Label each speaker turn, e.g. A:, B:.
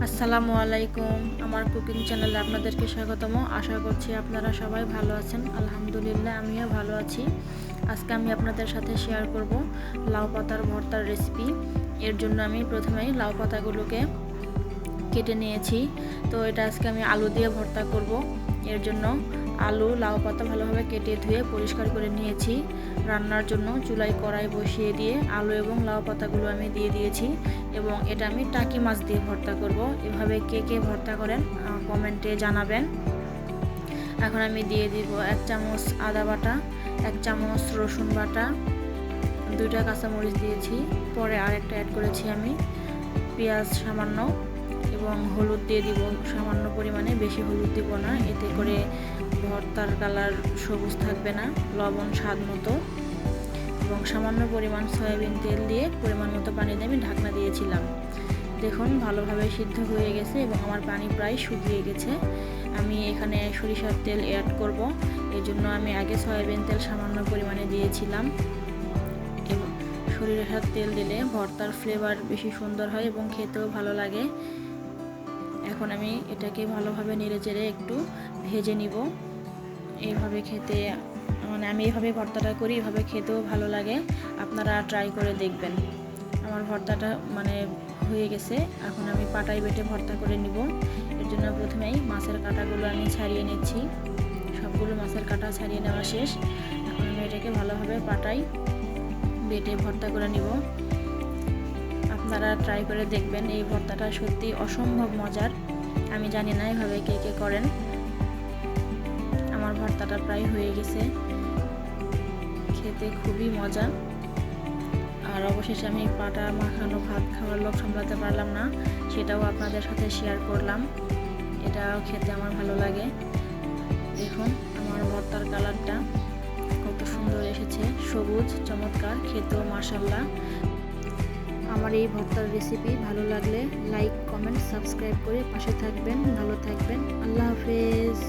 A: আসসালামু আলাইকুম। আমার কুকিং চ্যানেলে আপনাদেরকে স্বাগতম। আশা করছি আপনারা সবাই ভালো আছেন। আলহামদুলিল্লাহ আমিও ভালো আছি। আজকে আমি আপনাদের সাথে শেয়ার করব লাউ পাতার ভর্তার রেসিপি। এর জন্য আমি প্রথমেই লাউ পাতাগুলোকে কেটে নিয়েছি। তো এটা আজকে আমি আলু দিয়ে ভর্তা করব। এর জন্য আলু লাউ পাতা ভালোভাবে কেটে ধুয়ে পরিষ্কার করে নিয়েছি। রান্নার জন্য চুলায় কড়াই বসিয়ে দিয়ে আলু এবং লাউ পাতাগুলো আমি দিয়ে দিয়েছি এবং এটা আমি টাকি মাছ দিয়ে ভর্তা করব। এভাবে কে কে ভর্তা করেন কমেন্টে জানাবেন। এখন আমি দিয়ে দিব 1 চামচ আদা বাটা, 1 চামচ রসুন বাটা, 2টা কাঁচামরিচ দিয়েছি। পরে আরেকটা অ্যাড করেছি আমি পেঁয়াজ সামান্য এবং হলুদ দিয়ে দিব সামান্য পরিমাণে, বেশি হলুদ দিব না, এতে করে ভর্তার কালার সবুজ থাকবে না। লবণ স্বাদ মতো এবং সামান্য পরিমাণ সয়াবিন তেল দিয়ে পরিমাণ মতো পানি দিয়ে আমি ঢাকনা দিয়েছিলাম। দেখুন ভালোভাবে সিদ্ধ হয়ে গেছে এবং আমার পানি প্রায় শুকিয়ে গেছে। আমি এখানে সরিষার তেল অ্যাড করব। এই জন্য আমি আগে সয়াবিন তেল সামান্য পরিমাণে দিয়েছিলাম এবং সরিষার তেল দিলে ভর্তার ফ্লেভার বেশি সুন্দর হয় এবং খেতেও ভালো লাগে। এখন আমি এটাকে ভালোভাবে নেড়েচেড়ে একটু ভেজে নিব। এইভাবে খেতে আমি এইভাবে ভর্তাটা করি, এভাবে খেতেও ভালো লাগে। আপনারা ট্রাই করে দেখবেন। আমার ভর্তাটা হয়ে গেছে। এখন আমি পাটায় বেটে ভর্তা করে নিব। এর জন্য প্রথমেই মাছের কাঁটাগুলো আমি ছাড়িয়ে নিচ্ছি। সবগুলো মাছের কাঁটা ছাড়িয়ে নেওয়া শেষ। এখন আমি এটাকে ভালোভাবে পাটায় বেটে ভর্তা করে নিব। আপনারা ট্রাই করে দেখবেন। এই ভর্তাটা সত্যি অসম্ভব মজার। আমি জানি না এভাবে কে কে করেন। আমার ভর্তাটা প্রায় হয়ে গেছে, খেতে খুবই মজা। আর অবশেষে আমি পাটা মাখানো ভাত খাওয়ার লোভ সামলাতে পারলাম না, সেটাও আপনাদের সাথে শেয়ার করলাম। এটাও খেতে আমার ভালো লাগে। দেখুন আমার ভর্তার কালারটা কত সুন্দর এসেছে, সবুজ চমৎকার, খেতেও মাশাআল্লাহ। আমার এই ভর্তার রেসিপি ভালো লাগলে লাইক, কমেন্ট, সাবস্ক্রাইব করে পাশে থাকবেন। ভালো থাকবেন। আল্লাহ হাফেজ।